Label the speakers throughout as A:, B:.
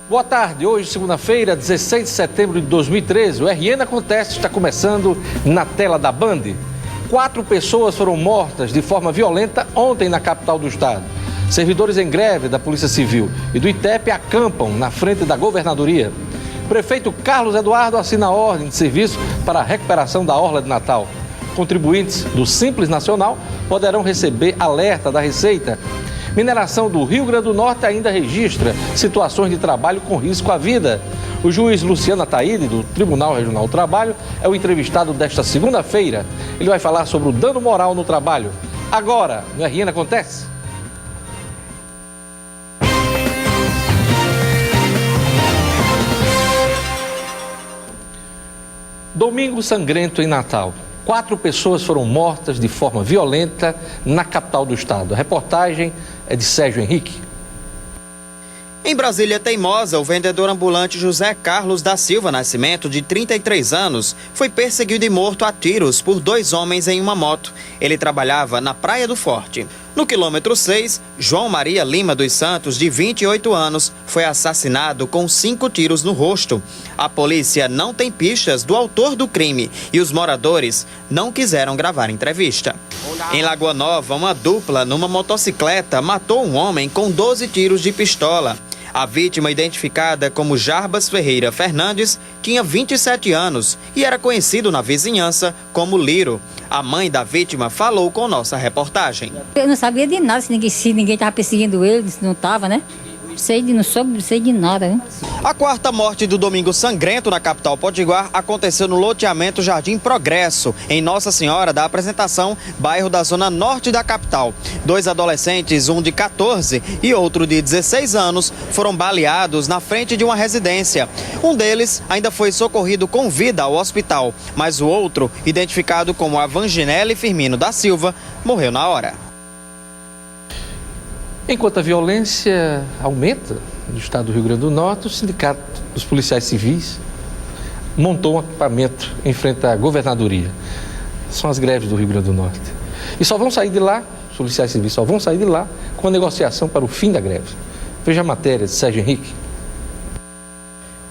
A: Boa tarde, hoje, segunda-feira, 16 de setembro de 2013, o RN Acontece está começando na tela da Band. 4 pessoas foram mortas de forma violenta ontem na capital do estado. Servidores em greve da Polícia Civil e do ITEP acampam na frente da governadoria. Prefeito Carlos Eduardo assina a ordem de serviço para a recuperação da Orla de Natal. Contribuintes do Simples Nacional poderão receber alerta da Receita. Mineração do Rio Grande do Norte ainda registra situações de trabalho com risco à vida. O juiz Luciano Ataíde, do Tribunal Regional do Trabalho, é o entrevistado desta segunda-feira. Ele vai falar sobre o dano moral no trabalho. Agora, no RN Acontece. Domingo sangrento em Natal. 4 pessoas foram mortas de forma violenta na capital do estado. A reportagem é de Sérgio Henrique.
B: Em Brasília Teimosa, o vendedor ambulante José Carlos da Silva Nascimento, de 33 anos, foi perseguido e morto a tiros por 2 homens em uma moto. Ele trabalhava na Praia do Forte. No quilômetro 6, João Maria Lima dos Santos, de 28 anos, foi assassinado com 5 tiros no rosto. A polícia não tem pistas do autor do crime e os moradores não quiseram gravar entrevista. Em Lagoa Nova, uma dupla numa motocicleta matou um homem com 12 tiros de pistola. A vítima, identificada como Jarbas Ferreira Fernandes, tinha 27 anos e era conhecido na vizinhança como Liro. A mãe da vítima falou com nossa reportagem.
C: Eu não sabia de nada, se ninguém estava perseguindo ele, se não estava, né? Não sei de nada, né?
B: A 4ª morte do domingo sangrento na capital potiguar aconteceu no loteamento Jardim Progresso, em Nossa Senhora da Apresentação, bairro da zona norte da capital. 2 adolescentes, um de 14 e outro de 16 anos, foram baleados na frente de uma residência. Um deles ainda foi socorrido com vida ao hospital, mas o outro, identificado como Avanginelli Firmino da Silva, morreu na hora.
A: Enquanto a violência aumenta no estado do Rio Grande do Norte, o Sindicato dos Policiais Civis montou um acampamento em frente à governadoria. São as greves do Rio Grande do Norte. E só vão sair de lá, os policiais civis só vão sair de lá com a negociação para o fim da greve. Veja a matéria de Sérgio Henrique.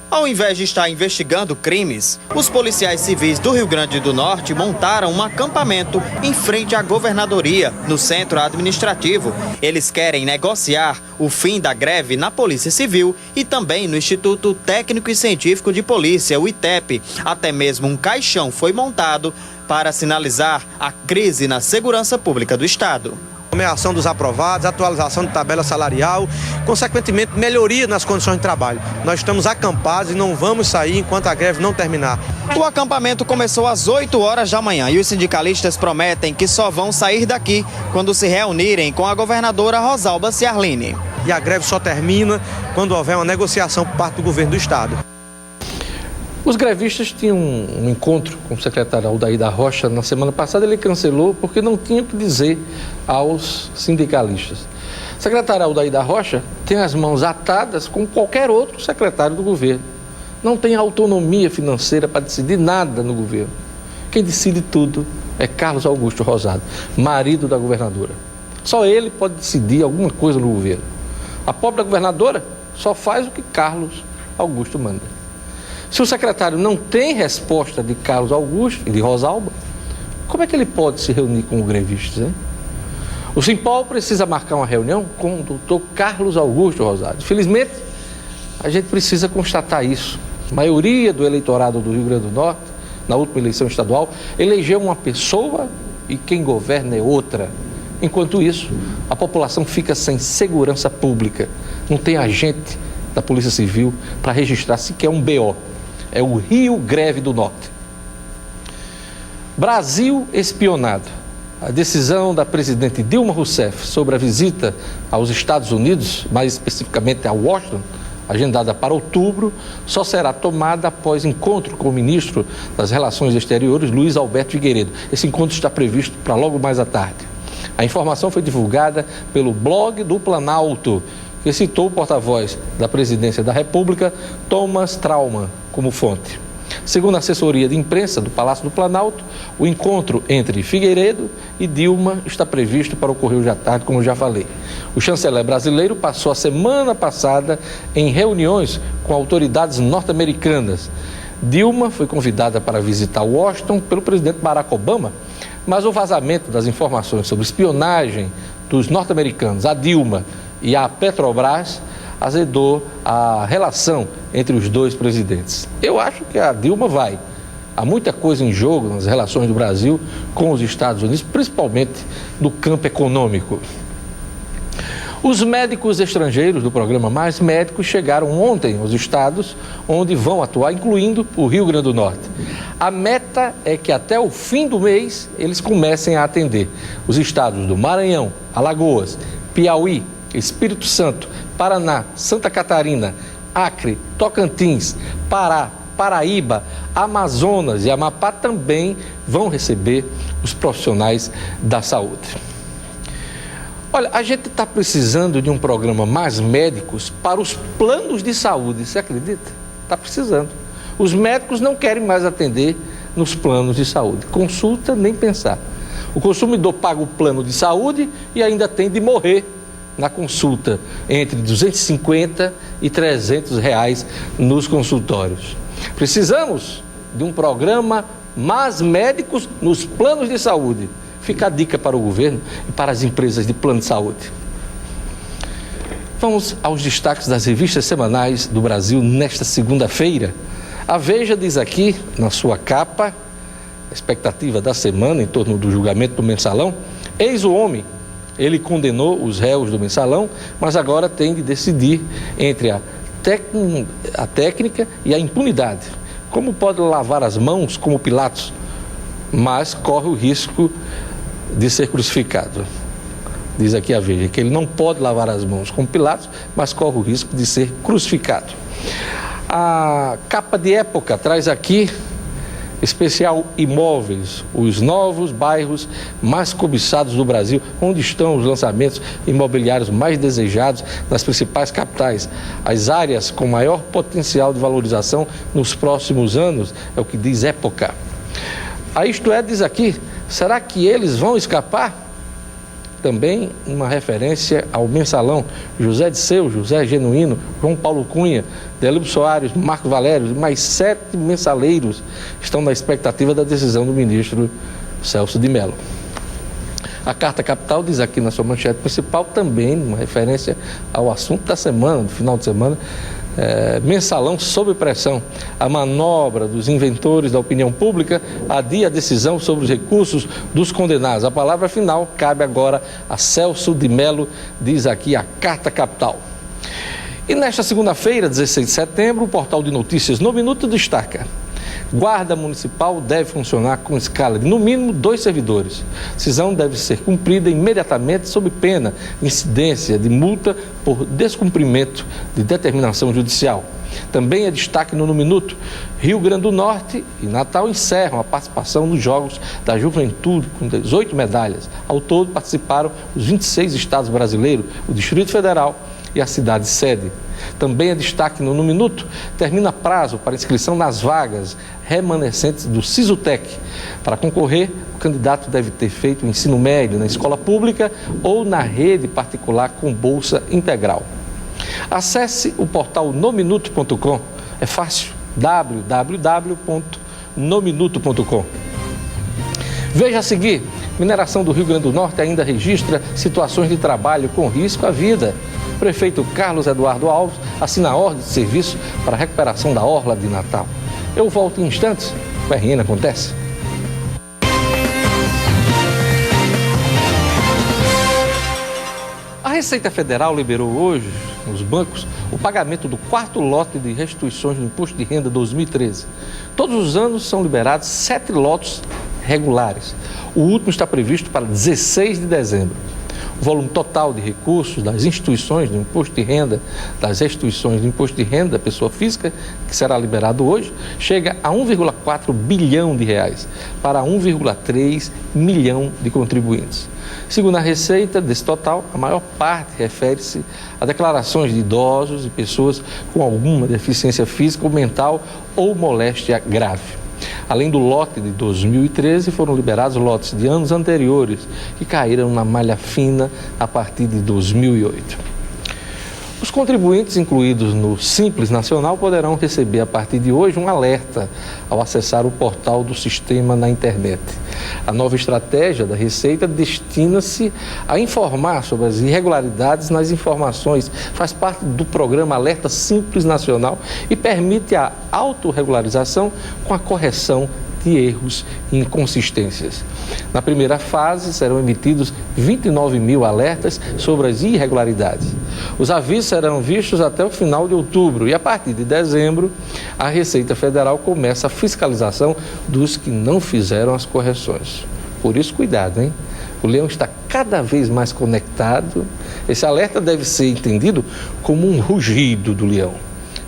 B: Ao invés de estar investigando crimes, os policiais civis do Rio Grande do Norte montaram um acampamento em frente à governadoria, no centro administrativo. Eles querem negociar o fim da greve na Polícia Civil e também no Instituto Técnico e Científico de Polícia, o ITEP. Até mesmo um caixão foi montado para sinalizar a crise na segurança pública do estado.
D: Nomeação dos aprovados, atualização de tabela salarial, consequentemente melhoria nas condições de trabalho. Nós estamos acampados e não vamos sair enquanto a greve não terminar.
B: O acampamento começou às 8 horas da manhã e os sindicalistas prometem que só vão sair daqui quando se reunirem com a governadora Rosalba Ciarline.
D: E a greve só termina quando houver uma negociação por parte do governo do estado.
A: Os grevistas tinham um encontro com o secretário Aldair da Rocha na semana passada. Ele cancelou porque não tinha o que dizer aos sindicalistas. O secretário Aldair da Rocha tem as mãos atadas como qualquer outro secretário do governo. Não tem autonomia financeira para decidir nada no governo. Quem decide tudo é Carlos Augusto Rosado, marido da governadora. Só ele pode decidir alguma coisa no governo. A pobre governadora só faz o que Carlos Augusto manda. Se o secretário não tem resposta de Carlos Augusto e de Rosalba, como é que ele pode se reunir com os grevistas, hein? O Simpol precisa marcar uma reunião com o doutor Carlos Augusto Rosado. Felizmente, a gente precisa constatar isso. A maioria do eleitorado do Rio Grande do Norte, na última eleição estadual, elegeu uma pessoa e quem governa é outra. Enquanto isso, a população fica sem segurança pública. Não tem agente da Polícia Civil para registrar sequer um BO. É o Rio Greve do Norte. Brasil espionado. A decisão da presidente Dilma Rousseff sobre a visita aos Estados Unidos, mais especificamente a Washington, agendada para outubro, só será tomada após encontro com o ministro das Relações Exteriores, Luiz Alberto Figueiredo. Esse encontro está previsto para logo mais à tarde. A informação foi divulgada pelo blog do Planalto, que citou o porta-voz da Presidência da República, Thomas Traumann, como fonte. Segundo a assessoria de imprensa do Palácio do Planalto, o encontro entre Figueiredo e Dilma está previsto para ocorrer hoje à tarde, como eu já falei. O chanceler brasileiro passou a semana passada em reuniões com autoridades norte-americanas. Dilma foi convidada para visitar Washington pelo presidente Barack Obama, mas o vazamento das informações sobre espionagem dos norte-americanos a Dilma e a Petrobras azedou a relação entre os dois presidentes. Eu acho que a Dilma vai. Há muita coisa em jogo nas relações do Brasil com os Estados Unidos, principalmente no campo econômico. Os médicos estrangeiros do programa Mais Médicos chegaram ontem aos estados onde vão atuar, incluindo o Rio Grande do Norte. A meta é que até o fim do mês eles comecem a atender os estados do Maranhão, Alagoas, Piauí, Espírito Santo, Paraná, Santa Catarina, Acre, Tocantins, Pará, Paraíba, Amazonas e Amapá também vão receber os profissionais da saúde. Olha, a gente está precisando de um programa Mais Médicos para os planos de saúde, você acredita? Está precisando. Os médicos não querem mais atender nos planos de saúde. Consulta, nem pensar. O consumidor paga o plano de saúde e ainda tem de morrer na consulta, entre 250 e 300 reais nos consultórios. Precisamos de um programa Mais Médicos nos planos de saúde. Fica a dica para o governo e para as empresas de plano de saúde. Vamos aos destaques das revistas semanais do Brasil nesta segunda-feira. A Veja diz aqui, na sua capa, a expectativa da semana em torno do julgamento do Mensalão: eis o homem. Ele condenou os réus do Mensalão, mas agora tem de decidir entre a técnica e a impunidade. Como pode lavar as mãos como Pilatos, mas corre o risco de ser crucificado? Diz aqui a Veja que ele não pode lavar as mãos como Pilatos, mas corre o risco de ser crucificado. A capa de Época traz aqui especial imóveis, os novos bairros mais cobiçados do Brasil, onde estão os lançamentos imobiliários mais desejados nas principais capitais, as áreas com maior potencial de valorização nos próximos anos, é o que diz Época. A Isto É diz aqui: será que eles vão escapar? Também uma referência ao Mensalão: José Disseu, José Genuíno, João Paulo Cunha, Delírio Soares, Marco Valério, mais 7 mensaleiros estão na expectativa da decisão do ministro Celso de Mello. A Carta Capital diz aqui na sua manchete principal, também uma referência ao assunto da semana, do final de semana: Mensalão sob pressão. A manobra dos inventores da opinião pública adia a decisão sobre os recursos dos condenados. A palavra final cabe agora a Celso de Mello, diz aqui a Carta Capital. E nesta segunda-feira, 16 de setembro, o portal de notícias No Minuto destaca: Guarda Municipal deve funcionar com escala de no mínimo 2 servidores. Decisão deve ser cumprida imediatamente sob pena de incidência de multa por descumprimento de determinação judicial. Também é destaque no Minuto: Rio Grande do Norte e Natal encerram a participação nos Jogos da Juventude com 18 medalhas. Ao todo participaram os 26 estados brasileiros, o Distrito Federal e a cidade sede. Também é destaque no Minuto: termina prazo para inscrição nas vagas remanescentes do Sisutec. Para concorrer, o candidato deve ter feito o ensino médio na escola pública ou na rede particular com bolsa integral. Acesse o portal nominuto.com. É fácil: www.nominuto.com. Veja a seguir: mineração do Rio Grande do Norte ainda registra situações de trabalho com risco à vida. O prefeito Carlos Eduardo Alves assina a ordem de serviço para a recuperação da orla de Natal. Eu volto em instantes. O RN Acontece. A Receita Federal liberou hoje, nos bancos, o pagamento do 4º lote de restituições do Imposto de Renda 2013. Todos os anos são liberados 7 lotes regulares. O último está previsto para 16 de dezembro. O volume total de recursos das instituições do imposto de renda, das restituições do imposto de renda da pessoa física, que será liberado hoje, chega a 1,4 bilhão de reais para 1,3 milhão de contribuintes. Segundo a Receita, desse total, a maior parte refere-se a declarações de idosos e pessoas com alguma deficiência física ou mental ou moléstia grave. Além do lote de 2013, foram liberados lotes de anos anteriores, que caíram na malha fina a partir de 2008. Os contribuintes incluídos no Simples Nacional poderão receber a partir de hoje um alerta ao acessar o portal do sistema na internet. A nova estratégia da Receita destina-se a informar sobre as irregularidades nas informações, faz parte do programa Alerta Simples Nacional e permite a autorregularização com a correção de erros e inconsistências. Na primeira fase, serão emitidos 29 mil alertas sobre as irregularidades. Os avisos serão vistos até o final de outubro e, a partir de dezembro, a Receita Federal começa a fiscalização dos que não fizeram as correções. Por isso, cuidado, hein? O leão está cada vez mais conectado. Esse alerta deve ser entendido como um rugido do leão.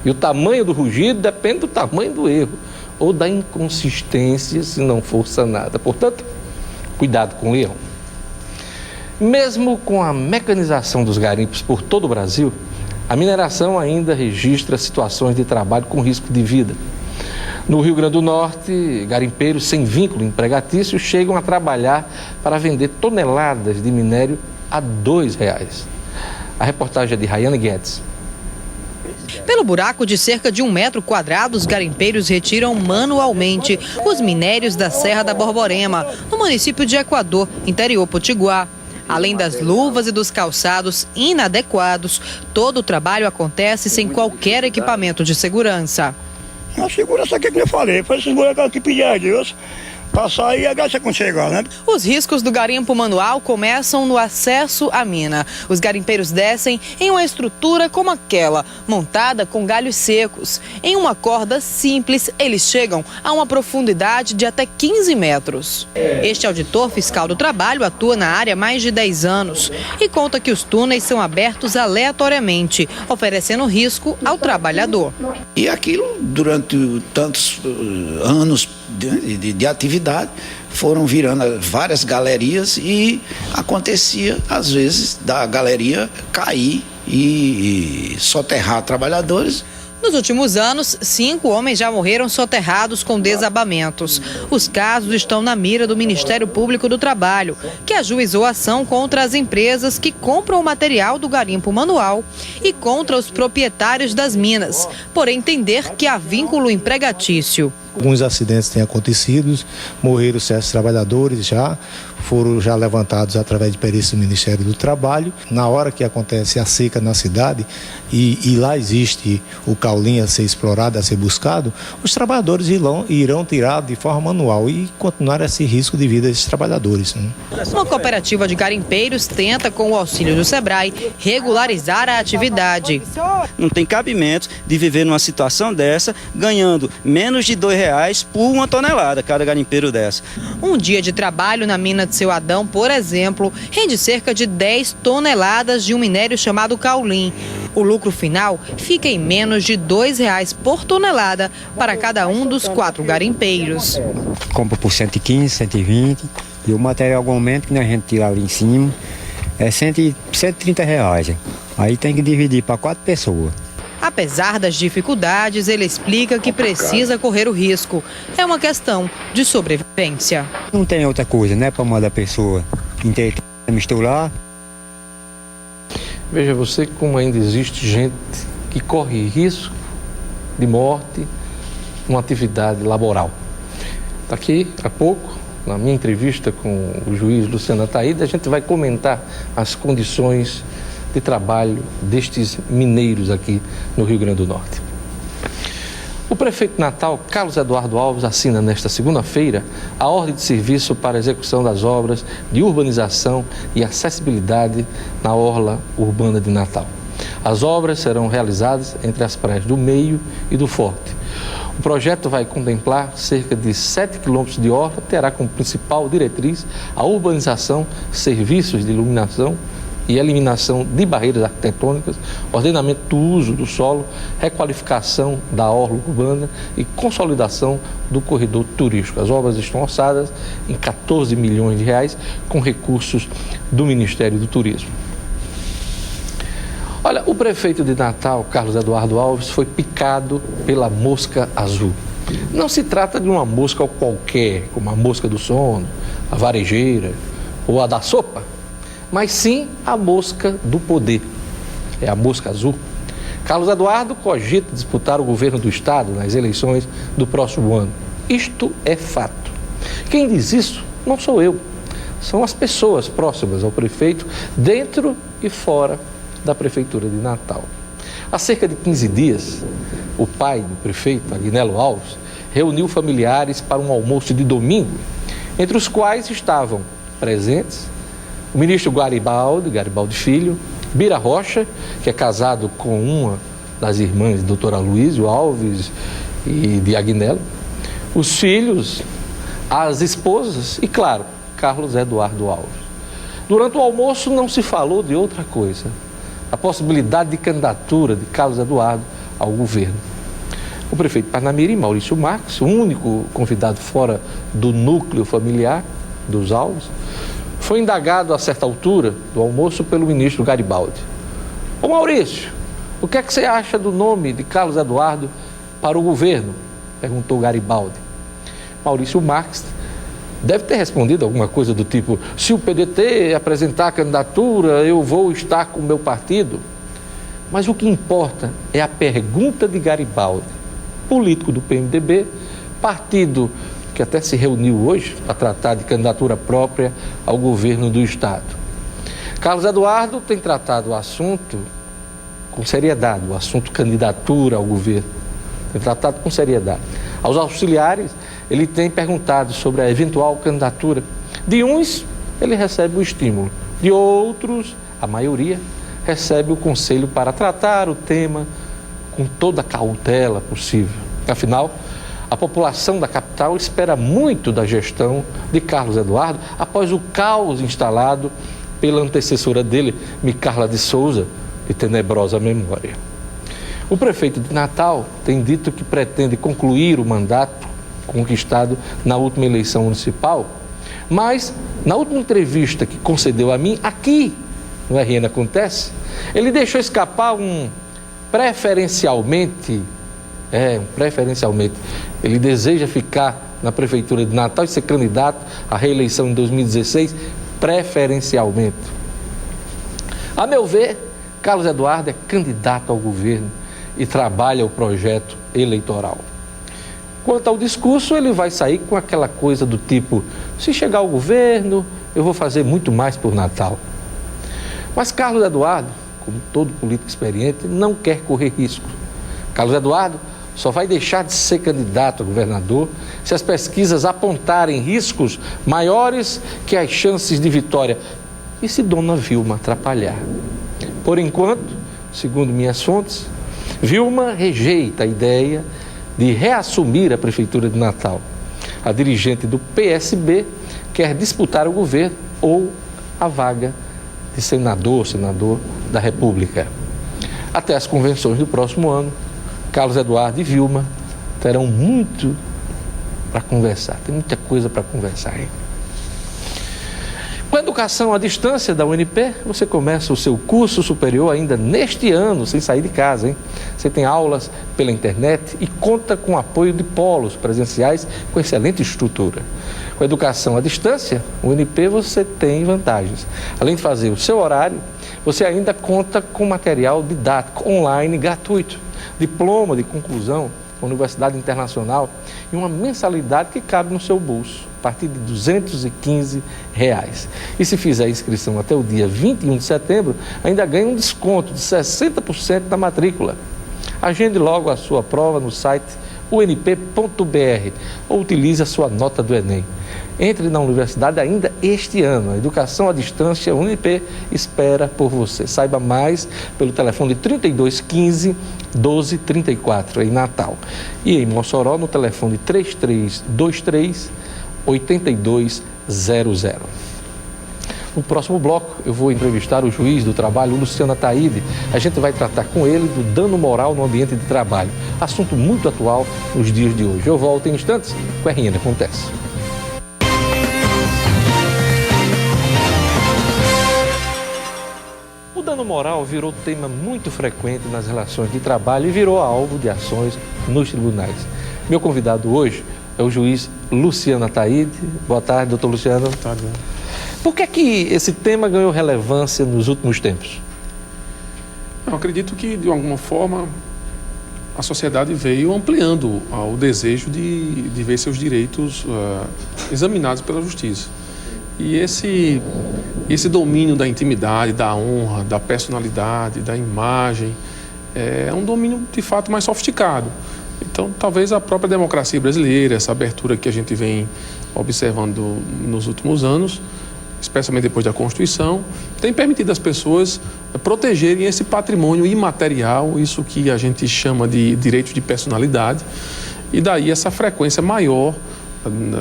A: E o tamanho do rugido depende do tamanho do erro ou da inconsistência, se não for sanada. Portanto, cuidado com o leão. Mesmo com a mecanização dos garimpos por todo o Brasil, a mineração ainda registra situações de trabalho com risco de vida. No Rio Grande do Norte, garimpeiros sem vínculo empregatício chegam a trabalhar para vender toneladas de minério a R$ 2,00. A reportagem é de Rayane Guedes.
E: Pelo buraco de cerca de 1 metro quadrado, os garimpeiros retiram manualmente os minérios da Serra da Borborema, no município de Equador, interior potiguar. Além das luvas e dos calçados inadequados, todo o trabalho acontece sem qualquer equipamento de segurança.
F: A segurança aqui que eu falei, foi esses bonecos que pedir a Deus. Passar e a graça quando chegar, né?
E: Os riscos do garimpo manual começam no acesso à mina. Os garimpeiros descem em uma estrutura como aquela, montada com galhos secos. Em uma corda simples, eles chegam a uma profundidade de até 15 metros. Este auditor fiscal do trabalho atua na área há mais de 10 anos e conta que os túneis são abertos aleatoriamente, oferecendo risco ao trabalhador.
G: E aquilo, durante tantos anos de atividade, foram virando várias galerias e acontecia, às vezes, da galeria cair e soterrar trabalhadores.
E: Nos últimos anos, 5 homens já morreram soterrados com desabamentos. Os casos estão na mira do Ministério Público do Trabalho, que ajuizou ação contra as empresas que compram o material do garimpo manual e contra os proprietários das minas, por entender que há vínculo empregatício.
H: Alguns acidentes têm acontecido, morreram certos trabalhadores foram levantados através de perícia do Ministério do Trabalho. Na hora que acontece a seca na cidade e lá existe o caulim a ser explorado, a ser buscado, os trabalhadores irão tirar de forma manual e continuar esse risco de vida desses trabalhadores.
E: Uma cooperativa de garimpeiros tenta, com o auxílio do Sebrae, regularizar a atividade.
I: Não tem cabimento de viver numa situação dessa, ganhando menos de R$ 2,00 por uma tonelada, cada garimpeiro dessa.
E: Um dia de trabalho na mina de Seu Adão, por exemplo, rende cerca de 10 toneladas de um minério chamado caulim. O lucro final fica em menos de R$ 2,00 por tonelada para cada um dos 4 garimpeiros.
J: Compra por 115, 120 e o material aumento que a gente tira ali em cima é R$ 130. Aí tem que dividir para 4 pessoas.
E: Apesar das dificuldades, ele explica que precisa correr o risco. É uma questão de sobrevivência.
J: Não tem outra coisa, né, para mandar a pessoa misturar.
A: Veja você como ainda existe gente que corre risco de morte numa atividade laboral. Daqui a pouco, na minha entrevista com o juiz Luciano Ataída, a gente vai comentar as condições de trabalho destes mineiros aqui no Rio Grande do Norte. O prefeito de Natal, Carlos Eduardo Alves, assina nesta segunda-feira a ordem de serviço para a execução das obras de urbanização e acessibilidade na orla urbana de Natal. As obras serão realizadas entre as praias do Meio e do Forte. O projeto vai contemplar cerca de 7 quilômetros de orla, terá como principal diretriz a urbanização, serviços de iluminação e eliminação de barreiras arquitetônicas, ordenamento do uso do solo, requalificação da orla urbana e consolidação do corredor turístico. As obras estão orçadas em 14 milhões de reais com recursos do Ministério do Turismo. Olha, o prefeito de Natal, Carlos Eduardo Alves, foi picado pela mosca azul. Não se trata de uma mosca qualquer, como a mosca do sono, a varejeira ou a da sopa, mas sim a mosca do poder. É a mosca azul. Carlos Eduardo cogita disputar o governo do estado nas eleições do próximo ano. Isto é fato. Quem diz isso não sou eu, são as pessoas próximas ao prefeito, dentro e fora da prefeitura de Natal. Há cerca de 15 dias, o pai do prefeito, Agnello Alves, reuniu familiares para um almoço de domingo, entre os quais estavam presentes o ministro Garibaldi Filho, Bira Rocha, que é casado com uma das irmãs de doutora Aloysio Alves e de Agnello, os filhos, as esposas e, claro, Carlos Eduardo Alves. Durante o almoço não se falou de outra coisa, a possibilidade de candidatura de Carlos Eduardo ao governo. O prefeito de Parnamirim, Maurício Marques, o único convidado fora do núcleo familiar dos Alves, foi indagado a certa altura do almoço pelo ministro Garibaldi. Ô Maurício, o que é que você acha do nome de Carlos Eduardo para o governo? Perguntou Garibaldi. Maurício Marques deve ter respondido alguma coisa do tipo: se o PDT apresentar a candidatura, eu vou estar com o meu partido. Mas o que importa é a pergunta de Garibaldi, político do PMDB, partido que até se reuniu hoje para tratar de candidatura própria ao governo do estado. Carlos Eduardo tem tratado o assunto com seriedade, o assunto candidatura ao governo. Tem tratado com seriedade. Aos auxiliares, ele tem perguntado sobre a eventual candidatura. De uns, ele recebe o estímulo. De outros, a maioria, recebe o conselho para tratar o tema com toda a cautela possível. Afinal, a população da capital espera muito da gestão de Carlos Eduardo após o caos instalado pela antecessora dele, Micarla de Souza, de tenebrosa memória. O prefeito de Natal tem dito que pretende concluir o mandato conquistado na última eleição municipal, mas na última entrevista que concedeu a mim, aqui no RN Acontece, ele deixou escapar preferencialmente, ele deseja ficar na prefeitura de Natal e ser candidato à reeleição em 2016, preferencialmente. A meu ver, Carlos Eduardo é candidato ao governo e trabalha o projeto eleitoral. Quanto ao discurso, ele vai sair com aquela coisa do tipo: se chegar ao governo, eu vou fazer muito mais por Natal. Mas Carlos Eduardo, como todo político experiente, não quer correr risco. Carlos Eduardo só vai deixar de ser candidato a governador se as pesquisas apontarem riscos maiores que as chances de vitória e se Dona Vilma atrapalhar. Por enquanto, segundo minhas fontes, Vilma rejeita a ideia de reassumir a prefeitura de Natal. A dirigente do PSB quer disputar o governo ou a vaga de senador da República. Até as convenções do próximo ano, Carlos Eduardo e Vilma terão muito para conversar. Tem muita coisa para conversar, hein? Com a educação à distância da UNP, você começa o seu curso superior ainda neste ano, sem sair de casa, hein? Você tem aulas pela internet e conta com o apoio de polos presenciais com excelente estrutura. Com a educação à distância, o UNP você tem vantagens. Além de fazer o seu horário, você ainda conta com material didático online gratuito, diploma de conclusão da Universidade Internacional e uma mensalidade que cabe no seu bolso, a partir de R$ 215. E se fizer a inscrição até o dia 21 de setembro, ainda ganha um desconto de 60% na matrícula. Agende logo a sua prova no site unp.br ou utilize a sua nota do Enem. Entre na universidade ainda este ano. A educação à distância Unip espera por você. Saiba mais pelo telefone 3215 1234 em Natal. E em Mossoró no telefone 3323 8200. No próximo bloco, eu vou entrevistar o juiz do trabalho, Luciano Ataíde. A gente vai tratar com ele do dano moral no ambiente de trabalho. Assunto muito atual nos dias de hoje. Eu volto em instantes com a RN Acontece. O dano moral virou tema muito frequente nas relações de trabalho e virou alvo de ações nos tribunais. Meu convidado hoje é o juiz Luciano Ataíde. Boa tarde, doutor Luciano. Boa tarde. Por que é que esse tema ganhou relevância nos últimos tempos?
K: Eu acredito que, de alguma forma, a sociedade veio ampliando o desejo de ver seus direitos examinados pela justiça. E esse domínio da intimidade, da honra, da personalidade, da imagem, é um domínio, de fato, mais sofisticado. Então, talvez a própria democracia brasileira, essa abertura que a gente vem observando nos últimos anos, especialmente depois da Constituição, tem permitido às pessoas protegerem esse patrimônio imaterial, isso que a gente chama de direito de personalidade, e daí essa frequência maior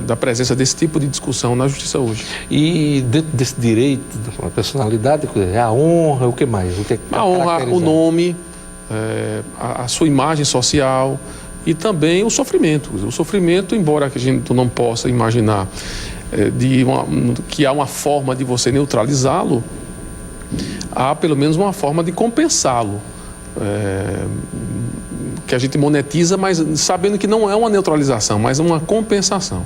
K: da presença desse tipo de discussão na justiça hoje.
A: E dentro desse direito da personalidade, a honra, o que mais?
K: A honra, o nome, a sua imagem social e também o sofrimento. O sofrimento, embora a gente não possa imaginar que há uma forma de você neutralizá-lo, há pelo menos uma forma de compensá-lo, que a gente monetiza, mas sabendo que não é uma neutralização, mas uma compensação.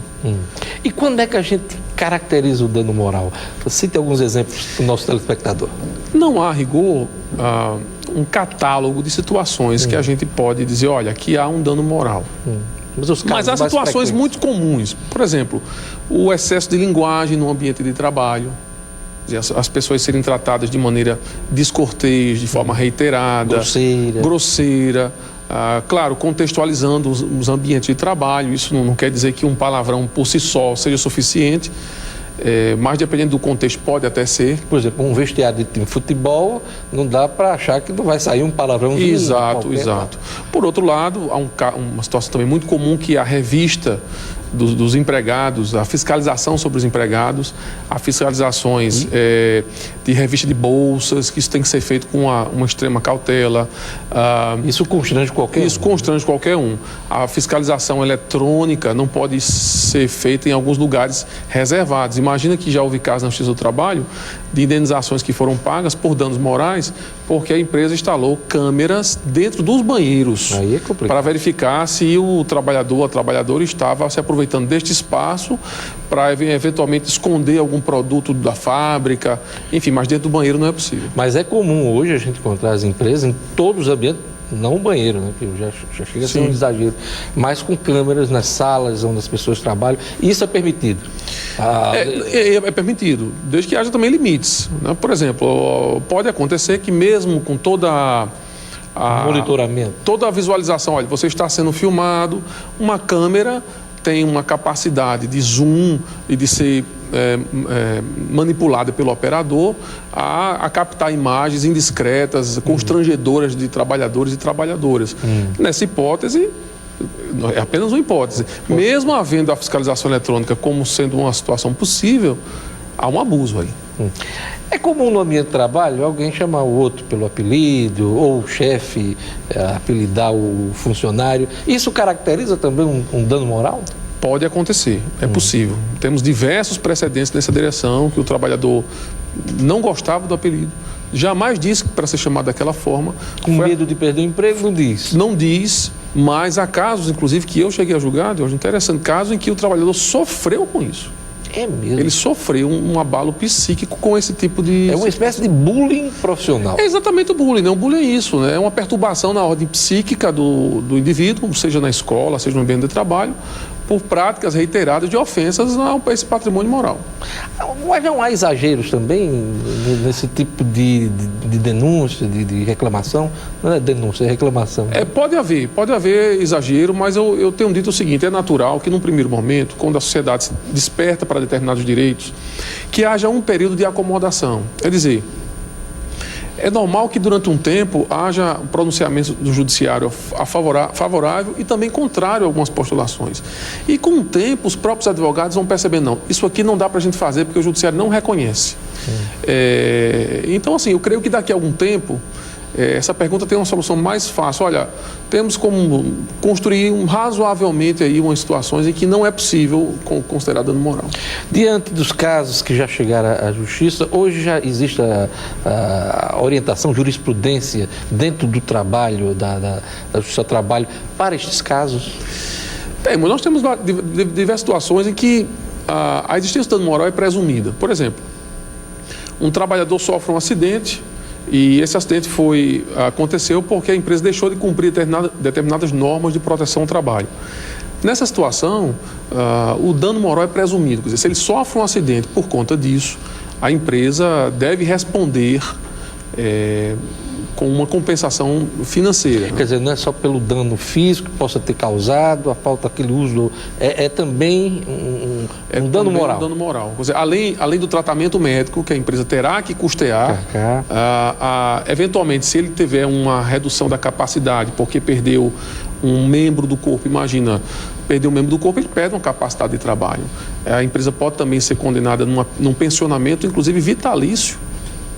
A: E quando é que a gente caracteriza o dano moral? Cite alguns exemplos para o nosso telespectador.
K: Não há, a rigor, um catálogo de situações que a gente pode dizer, olha, aqui há um dano moral. Mas há situações muito comuns. Por exemplo, o excesso de linguagem no ambiente de trabalho, as pessoas serem tratadas de maneira descortês, de forma reiterada, grosseira. Claro, contextualizando os ambientes de trabalho. Isso não quer dizer que um palavrão por si só seja suficiente. Mas dependendo do contexto pode até ser.
A: Por exemplo, um vestiário de time de futebol, não dá para achar que não vai sair um palavrãozinho.
K: Exato. Por outro lado, há uma situação também muito comum que é a revista dos empregados, a fiscalização sobre os empregados, há fiscalizações de revista de bolsas, que isso tem que ser feito com uma extrema cautela.
A: Isso constrange qualquer um.
K: Isso constrange qualquer um. A fiscalização eletrônica não pode ser feita em alguns lugares reservados. Imagina que já houve casos na Justiça do Trabalho de indenizações que foram pagas por danos morais porque a empresa instalou câmeras dentro dos banheiros para verificar se o trabalhador ou a trabalhadora estava se aproveitando deste espaço para eventualmente esconder algum produto da fábrica, enfim, mas dentro do banheiro não é possível.
A: Mas é comum hoje a gente encontrar as empresas em todos os ambientes, não o banheiro, né? Que já chega a ser um exagero, mas com câmeras nas salas onde as pessoas trabalham. Isso é permitido?
K: É permitido, desde que haja também limites, né? Por exemplo, pode acontecer que mesmo com toda
A: monitoramento,
K: toda a visualização, olha, você está sendo filmado, uma câmera tem uma capacidade de zoom e de ser manipulada pelo operador a captar imagens indiscretas, constrangedoras de trabalhadores e trabalhadoras. Nessa hipótese, é apenas uma hipótese. Mesmo havendo a fiscalização eletrônica como sendo uma situação possível, há um abuso aí.
A: É comum no ambiente de trabalho alguém chamar o outro pelo apelido, ou o chefe apelidar o funcionário. Isso caracteriza também um dano moral?
K: Pode acontecer, é possível. Temos diversos precedentes nessa direção, que o trabalhador não gostava do apelido, jamais disse para ser chamado daquela forma.
A: Com medo de perder o emprego, não diz?
K: Não diz, mas há casos, inclusive, que eu cheguei a julgar, de hoje interessante, casos em que o trabalhador sofreu com isso.
A: É mesmo?
K: Ele sofreu um abalo psíquico com esse tipo de...
A: É uma espécie de bullying profissional.
K: É exatamente o bullying, né? O bullying é isso, né? É uma perturbação na ordem psíquica do indivíduo, seja na escola, seja no ambiente de trabalho, por práticas reiteradas de ofensas a esse patrimônio moral.
A: Mas não há exageros também nesse tipo de denúncia, de reclamação? Não é denúncia, é reclamação.
K: Pode haver exagero, mas eu tenho dito o seguinte: é natural que num primeiro momento, quando a sociedade se desperta para determinados direitos, que haja um período de acomodação. Quer dizer, é normal que durante um tempo haja um pronunciamento do judiciário favorável e também contrário a algumas postulações. E com o tempo os próprios advogados vão percebendo, não, isso aqui não dá para a gente fazer porque o judiciário não reconhece. Então, assim, eu creio que daqui a algum tempo essa pergunta tem uma solução mais fácil. Olha, temos como construir razoavelmente aí umas situações em que não é possível considerar dano moral. Diante dos casos que já chegaram à justiça, hoje já existe a orientação, jurisprudência dentro do trabalho, da justiça do trabalho, para estes casos? Nós temos diversas situações em que a existência do dano moral é presumida. Por exemplo, um trabalhador sofre um acidente, e esse acidente aconteceu porque a empresa deixou de cumprir determinadas normas de proteção ao trabalho. Nessa situação, o dano moral é presumido. Quer dizer, se ele sofre um acidente por conta disso, a empresa deve responder com uma compensação financeira. Quer dizer, não é só pelo dano físico que possa ter causado, a falta daquele uso, é também um dano moral. Um dano moral. Quer dizer, além do tratamento médico que a empresa terá que custear, eventualmente, se ele tiver uma redução da capacidade porque perdeu um membro do corpo, imagina, perdeu um membro do corpo, ele perde uma capacidade de trabalho. A empresa pode também ser condenada num pensionamento, inclusive vitalício,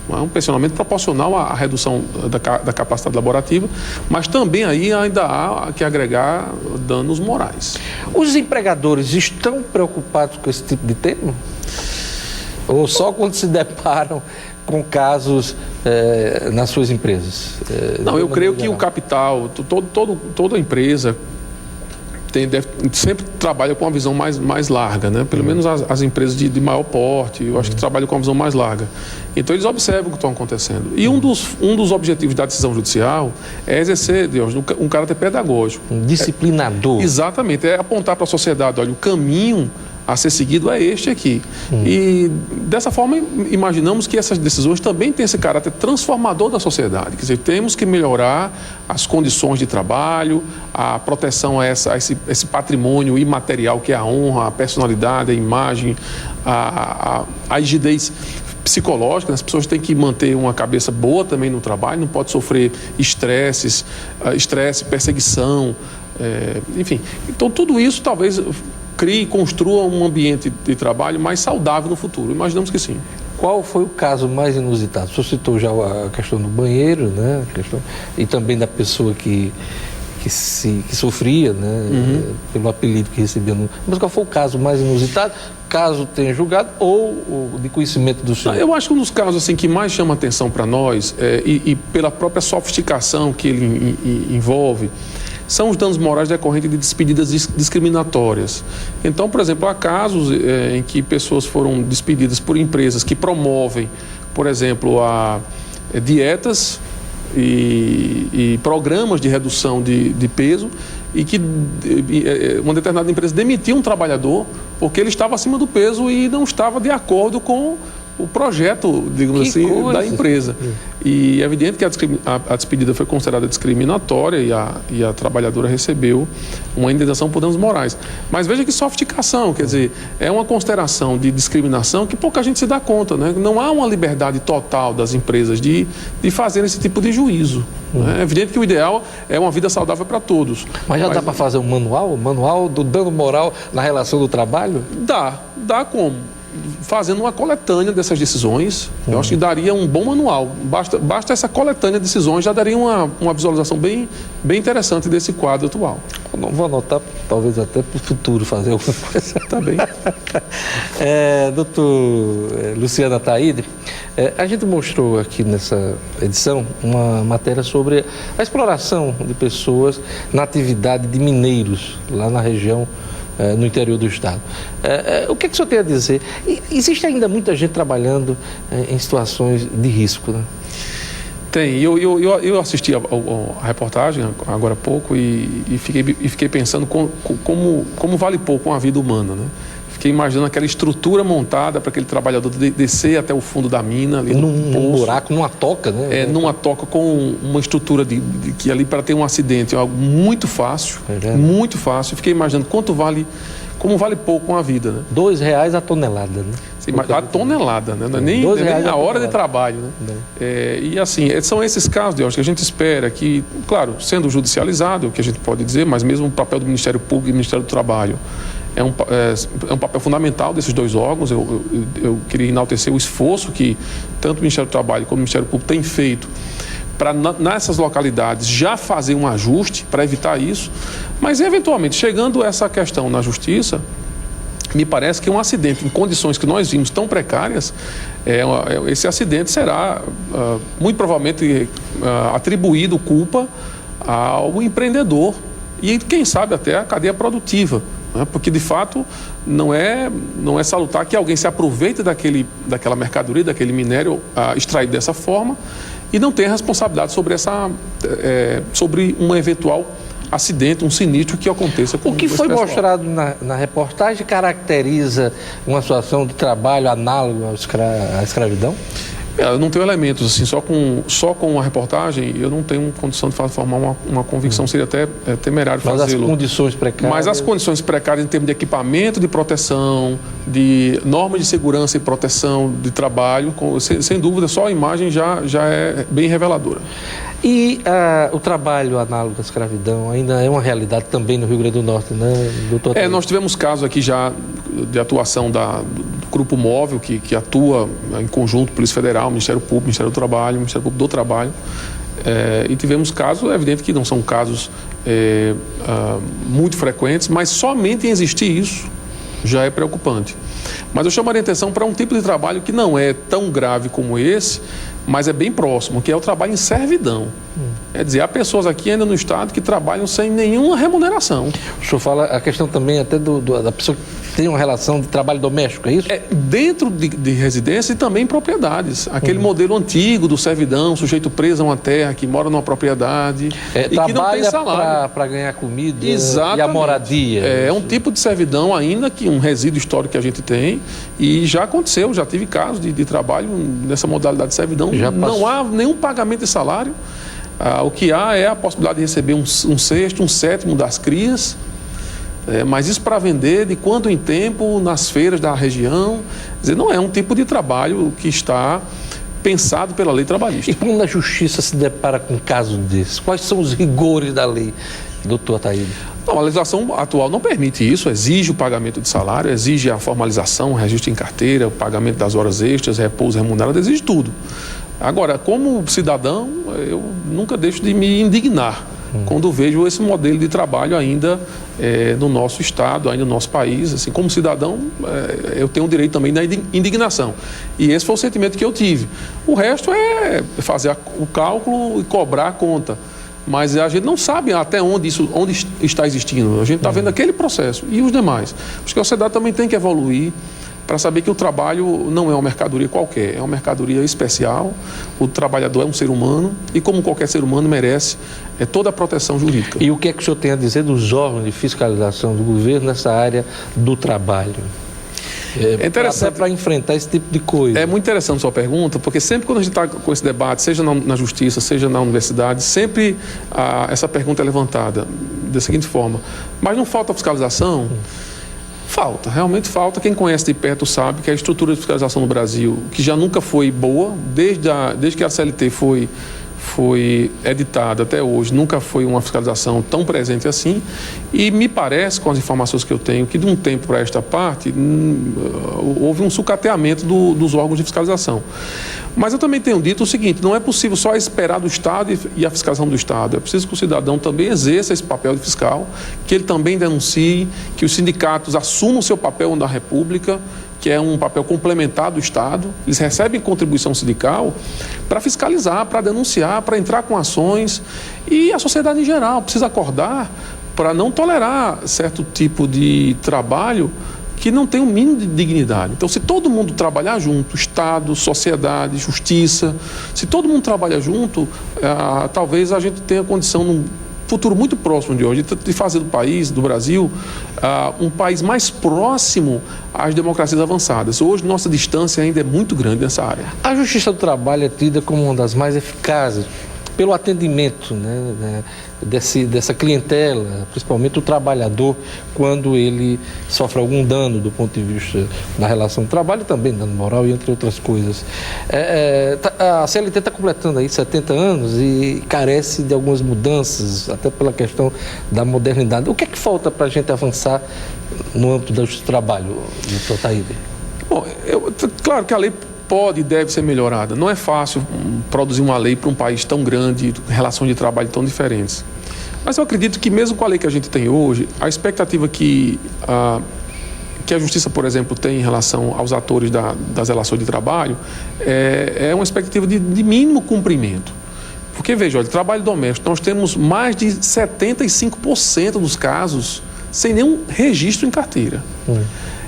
K: um pensionamento proporcional à redução da capacidade laborativa, mas também aí ainda há que agregar danos morais. Os empregadores estão preocupados com esse tipo de tema? Ou só quando se deparam com casos nas suas empresas? Não, eu creio que o capital, toda empresa sempre trabalha com uma visão mais larga, né? Pelo menos as empresas de maior porte, eu acho que trabalham com uma visão mais larga. Então eles observam o que está acontecendo. E um dos objetivos da decisão judicial é exercer, um caráter pedagógico. Um disciplinador. Exatamente, é apontar para a sociedade, olha, o caminho a ser seguido é este aqui. E dessa forma imaginamos que essas decisões também têm esse caráter transformador da sociedade. Quer dizer, temos que melhorar as condições de trabalho, a proteção a esse patrimônio imaterial que é a honra, a personalidade, a imagem, a rigidez psicológica. As pessoas têm que manter uma cabeça boa também no trabalho, não pode sofrer estresse, perseguição, enfim. Então tudo isso talvez crie e construa um ambiente de trabalho mais saudável no futuro. Imaginamos que sim. Qual foi o caso mais inusitado? O senhor citou já a questão do banheiro, né? E também da pessoa que sofria, né? Pelo apelido que recebia. Mas qual foi o caso mais inusitado? Caso tenha julgado ou de conhecimento do senhor? Eu acho que um dos casos assim, que mais chama atenção para nós, e pela própria sofisticação que ele envolve, são os danos morais decorrentes de despedidas discriminatórias. Então, por exemplo, há casos em que pessoas foram despedidas por empresas que promovem, por exemplo, dietas e programas de redução de peso, e que uma determinada empresa demitiu um trabalhador porque ele estava acima do peso e não estava de acordo com o projeto, digamos assim, da empresa. E é evidente que a despedida foi considerada discriminatória e a trabalhadora recebeu uma indenização por danos morais. Mas veja que sofisticação, quer dizer, é uma consideração de discriminação que pouca gente se dá conta, né? Não há uma liberdade total das empresas de fazer esse tipo de juízo. É evidente que o ideal é uma vida saudável para todos. Mas já dá para fazer um manual do dano moral na relação do trabalho? Dá como? Fazendo uma coletânea dessas decisões. Eu acho que daria um bom manual. Basta essa coletânea de decisões, já daria uma visualização bem interessante desse quadro atual. Eu não vou anotar, talvez até para o futuro fazer alguma coisa. Tá bem. Doutor Luciano Ataíde, a gente mostrou aqui nessa edição uma matéria sobre a exploração de pessoas na atividade de mineiros lá na região no interior do estado. O que o senhor tem a dizer? Existe ainda muita gente trabalhando em situações de risco, né? Tem. Eu assisti a reportagem agora há pouco e fiquei pensando como vale pouco uma vida humana, né? Fiquei imaginando aquela estrutura montada para aquele trabalhador descer até o fundo da mina, ali
A: num buraco, numa toca, né?
K: Numa toca com uma estrutura que ali para ter um acidente é algo muito fácil, muito fácil. Fiquei imaginando como vale pouco uma vida, né?
A: R$2 a tonelada, né?
K: A tonelada, né? Não é nem a hora de trabalho, né? E assim, são esses casos, Deus, que a gente espera que, claro, sendo judicializado, o que a gente pode dizer, mas mesmo o papel do Ministério Público e do Ministério do Trabalho é um papel fundamental desses dois órgãos. Eu queria enaltecer o esforço que tanto o Ministério do Trabalho como o Ministério Público têm feito para, nessas localidades, já fazer um ajuste para evitar isso, mas eventualmente, chegando essa questão na Justiça, me parece que um acidente em condições que nós vimos tão precárias, esse acidente será muito provavelmente atribuído culpa ao empreendedor e quem sabe até à cadeia produtiva, né? Porque de fato não é salutar que alguém se aproveite daquela mercadoria, daquele minério extraído dessa forma e não tenha responsabilidade sobre um eventual acidente, um sinistro que aconteça com
A: o que foi mostrado na reportagem caracteriza uma situação de trabalho análogo à escravidão?
K: Eu não tenho elementos, assim, só com a reportagem, eu não tenho condição de formar uma convicção, seria até temerário fazê-lo.
A: Mas as condições precárias? Mas
K: as condições precárias em termos de equipamento de proteção, de normas de segurança e proteção de trabalho, sem dúvida, só a imagem já é bem reveladora.
A: E o trabalho análogo à escravidão ainda é uma realidade também no Rio Grande do Norte, né, doutor?
K: Nós tivemos casos aqui já de atuação do Grupo Móvel, que atua em conjunto, Polícia Federal, Ministério Público, Ministério do Trabalho, Ministério Público do Trabalho. E tivemos casos, é evidente que não são casos muito frequentes, mas somente em existir isso já é preocupante. Mas eu chamaria a atenção para um tipo de trabalho que não é tão grave como esse, mas é bem próximo, que é o trabalho em servidão. Quer dizer, há pessoas aqui ainda no Estado que trabalham sem nenhuma remuneração.
A: O senhor fala a questão também até da pessoa que tem uma relação de trabalho doméstico, é isso?
K: Dentro de residência e também em propriedades. Aquele modelo antigo do servidão, sujeito preso a uma terra, que mora numa propriedade e que não tem salário.
A: Para ganhar comida.
K: Exatamente.
A: E a moradia.
K: É um tipo de servidão ainda que um resíduo histórico que a gente tem e já aconteceu, já tive casos de trabalho nessa modalidade de servidão. Não há nenhum pagamento de salário. O que há é a possibilidade de receber um sexto, um sétimo das crias, mas isso para vender de quando em tempo nas feiras da região. Quer dizer, não é um tipo de trabalho que está pensado pela lei trabalhista.
A: E quando a Justiça se depara com um caso desse, quais são os rigores da lei, doutor Ataíde?
K: Não, a legislação atual não permite isso, exige o pagamento de salário, exige a formalização, o registro em carteira, o pagamento das horas extras, repouso remunerado, exige tudo. Agora, como cidadão, eu nunca deixo de me indignar quando vejo esse modelo de trabalho ainda no nosso Estado, ainda no nosso país. Assim, como cidadão, eu tenho o direito também da indignação. E esse foi o sentimento que eu tive. O resto é fazer o cálculo e cobrar a conta. Mas a gente não sabe até onde está existindo. A gente está vendo aquele processo e os demais. Acho que a sociedade também tem que evoluir para saber que o trabalho não é uma mercadoria qualquer, é uma mercadoria especial. O trabalhador é um ser humano e, como qualquer ser humano, merece toda a proteção jurídica.
A: E o que é que o senhor tem a dizer dos órgãos de fiscalização do governo nessa área do trabalho? É interessante para enfrentar esse tipo de coisa.
K: É muito interessante a sua pergunta, porque sempre quando a gente está com esse debate, seja na justiça, seja na universidade, sempre essa pergunta é levantada da seguinte forma: mas não falta fiscalização? Falta, realmente falta. Quem conhece de perto sabe que a estrutura de fiscalização no Brasil, que já nunca foi boa, desde que a CLT foi editada até hoje, nunca foi uma fiscalização tão presente assim. E me parece, com as informações que eu tenho, que de um tempo para esta parte houve um sucateamento dos órgãos de fiscalização. Mas eu também tenho dito o seguinte: não é possível só esperar do Estado e a fiscalização do Estado. É preciso que o cidadão também exerça esse papel de fiscal, que ele também denuncie, que os sindicatos assumam o seu papel na República, que é um papel complementar do Estado. Eles recebem contribuição sindical para fiscalizar, para denunciar, para entrar com ações. E a sociedade em geral precisa acordar para não tolerar certo tipo de trabalho que não tem um mínimo de dignidade. Então, se todo mundo trabalhar junto, Estado, sociedade, justiça, se todo mundo trabalhar junto, talvez a gente tenha condição, num futuro muito próximo de hoje, de fazer do país, do Brasil, um país mais próximo às democracias avançadas. Hoje, nossa distância ainda é muito grande nessa área.
A: A Justiça do Trabalho é tida como uma das mais eficazes pelo atendimento, né, dessa clientela, principalmente o trabalhador, quando ele sofre algum dano do ponto de vista da relação de trabalho, também dano moral e entre outras coisas. A CLT está completando aí 70 anos e carece de algumas mudanças, até pela questão da modernidade. O que é que falta para a gente avançar no âmbito da Justiça do Trabalho, doutor Taíde?
K: Bom, claro que a lei pode e deve ser melhorada. Não é fácil produzir uma lei para um país tão grande, relações de trabalho tão diferentes. Mas eu acredito que mesmo com a lei que a gente tem hoje, a expectativa que a Justiça, por exemplo, tem em relação aos atores das relações de trabalho é uma expectativa de mínimo cumprimento. Porque, veja, olha, trabalho doméstico, nós temos mais de 75% dos casos sem nenhum registro em carteira.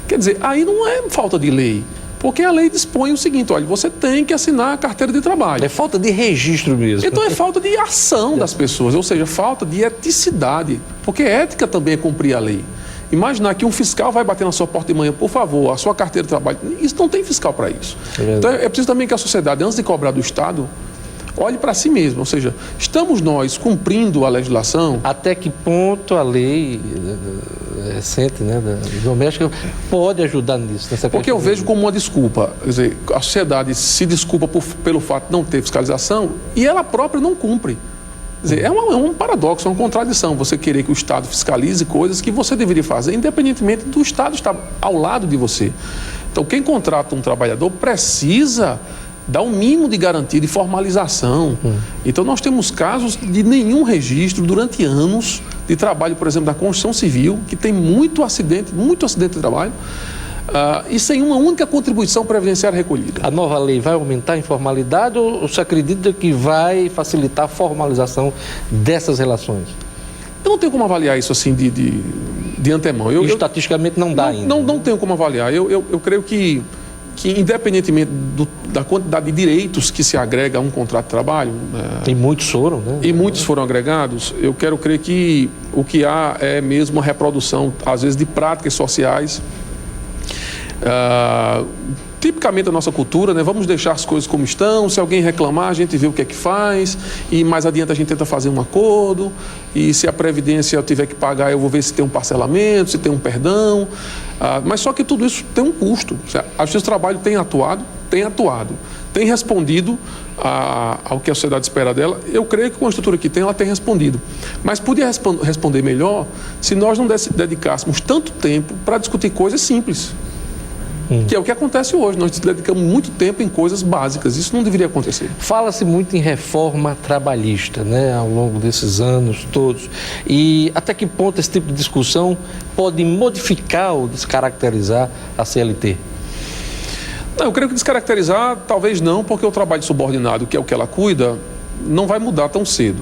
K: Quer dizer, aí não é falta de lei. Porque a lei dispõe o seguinte, olha, você tem que assinar a carteira de trabalho.
A: É falta de registro mesmo.
K: Então é falta de ação das pessoas, ou seja, falta de eticidade. Porque ética também é cumprir a lei. Imaginar que um fiscal vai bater na sua porta de manhã, por favor, a sua carteira de trabalho. Isso não tem fiscal para isso. Então é preciso também que a sociedade, antes de cobrar do Estado, olhe para si mesmo, ou seja, estamos nós cumprindo a legislação?
A: Até que ponto a lei recente, né, doméstica, pode ajudar nisso?
K: Porque eu vejo como uma desculpa. Quer dizer, a sociedade se desculpa pelo fato de não ter fiscalização e ela própria não cumpre. Quer dizer, é um paradoxo, é uma contradição você querer que o Estado fiscalize coisas que você deveria fazer, independentemente do Estado estar ao lado de você. Então, quem contrata um trabalhador precisa dar um mínimo de garantia de formalização. Então, nós temos casos de nenhum registro durante anos de trabalho, por exemplo, da construção civil, que tem muito acidente de trabalho, e sem uma única contribuição previdenciária recolhida.
A: A nova lei vai aumentar a informalidade ou você acredita que vai facilitar a formalização dessas relações?
K: Eu não tenho como avaliar isso assim de antemão.
A: Estatisticamente não dá ainda.
K: Não tenho como avaliar. Eu creio que independentemente da quantidade de direitos que se agrega a um contrato de trabalho...
A: E muitos foram, né?
K: E muitos foram agregados, eu quero crer que o que há é mesmo uma reprodução, às vezes, de práticas sociais, tipicamente da nossa cultura, né? Vamos deixar as coisas como estão, se alguém reclamar, a gente vê o que é que faz, e mais adiante a gente tenta fazer um acordo, e se a Previdência eu tiver que pagar, eu vou ver se tem um parcelamento, se tem um perdão, mas só que tudo isso tem um custo. A Justiça do Trabalho tem atuado, tem respondido ao que a sociedade espera dela. Eu creio que com a estrutura que tem, ela tem respondido. Mas podia responder melhor se nós não dedicássemos tanto tempo para discutir coisas simples. Que é o que acontece hoje. Nós dedicamos muito tempo em coisas básicas. Isso não deveria acontecer.
A: Fala-se muito em reforma trabalhista, né, ao longo desses anos todos. E até que ponto esse tipo de discussão pode modificar ou descaracterizar a CLT?
K: Não, eu creio que descaracterizar, talvez não, porque o trabalho subordinado, que é o que ela cuida, não vai mudar tão cedo.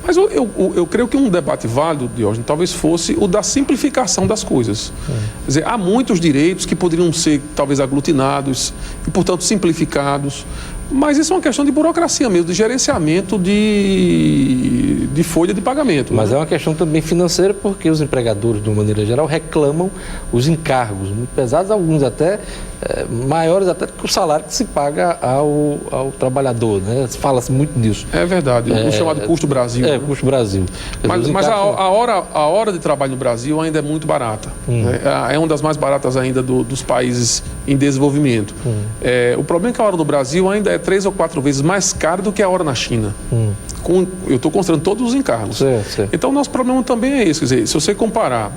K: Mas eu creio que um debate válido, Diógenes, talvez fosse o da simplificação das coisas. Quer dizer, há muitos direitos que poderiam ser, talvez, aglutinados e, portanto, simplificados. Mas isso é uma questão de burocracia mesmo, de gerenciamento de folha de pagamento.
A: Mas é uma questão também financeira, porque os empregadores, de uma maneira geral, reclamam os encargos muito pesados, alguns até maiores até que o salário que se paga ao trabalhador, né? Fala-se muito disso.
K: É verdade, o chamado custo Brasil.
A: É, custo Brasil.
K: Mas a hora de trabalho no Brasil ainda é muito barata. É uma das mais baratas ainda dos países em desenvolvimento. O problema é que a hora no Brasil ainda é 3 ou 4 vezes mais cara do que a hora na China. Eu estou considerando todos os encargos.
A: Certo.
K: Então, o nosso problema também é esse. Quer dizer, se você comparar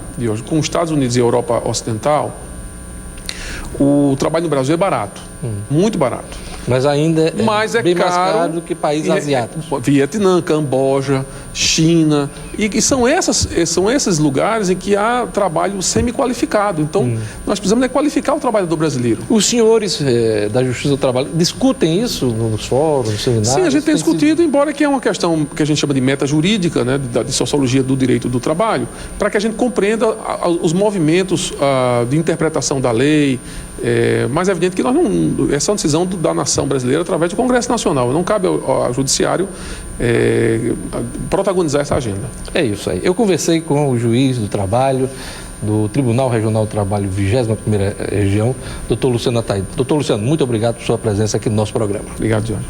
K: com os Estados Unidos e a Europa Ocidental, o trabalho no Brasil é barato, muito barato.
A: Mas ainda
K: Mas é
A: bem mais
K: caro
A: caro do que países asiáticos.
K: Vietnã, Camboja, China. E são esses lugares em que há trabalho semi-qualificado. Então, nós precisamos qualificar o trabalhador brasileiro.
A: Os senhores da Justiça do Trabalho discutem isso nos fóruns, nos seminários?
K: Sim, a gente tem discutido, embora que é uma questão que a gente chama de meta jurídica, né, de sociologia do direito do trabalho, para que a gente compreenda os movimentos de interpretação da lei. Mas é evidente que essa é uma decisão da nação brasileira através do Congresso Nacional. Não cabe ao Judiciário protagonizar essa agenda.
A: É isso aí. Eu conversei com o juiz do trabalho do Tribunal Regional do Trabalho, 21ª Região, Dr. Luciano Ataíde. Doutor Luciano, muito obrigado por sua presença aqui no nosso programa.
K: Obrigado, Jorge.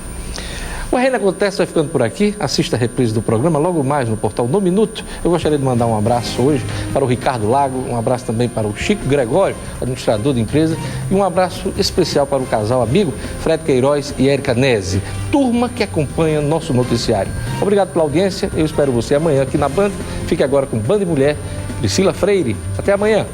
A: O Reino Acontece vai ficando por aqui. Assista a reprise do programa logo mais no portal No Minuto. Eu gostaria de mandar um abraço hoje para o Ricardo Lago, um abraço também para o Chico Gregório, administrador da empresa, e um abraço especial para o casal amigo Fred Queiroz e Érica Nese, turma que acompanha nosso noticiário. Obrigado pela audiência. Eu espero você amanhã aqui na Band. Fique agora com Band e Mulher, Priscila Freire. Até amanhã.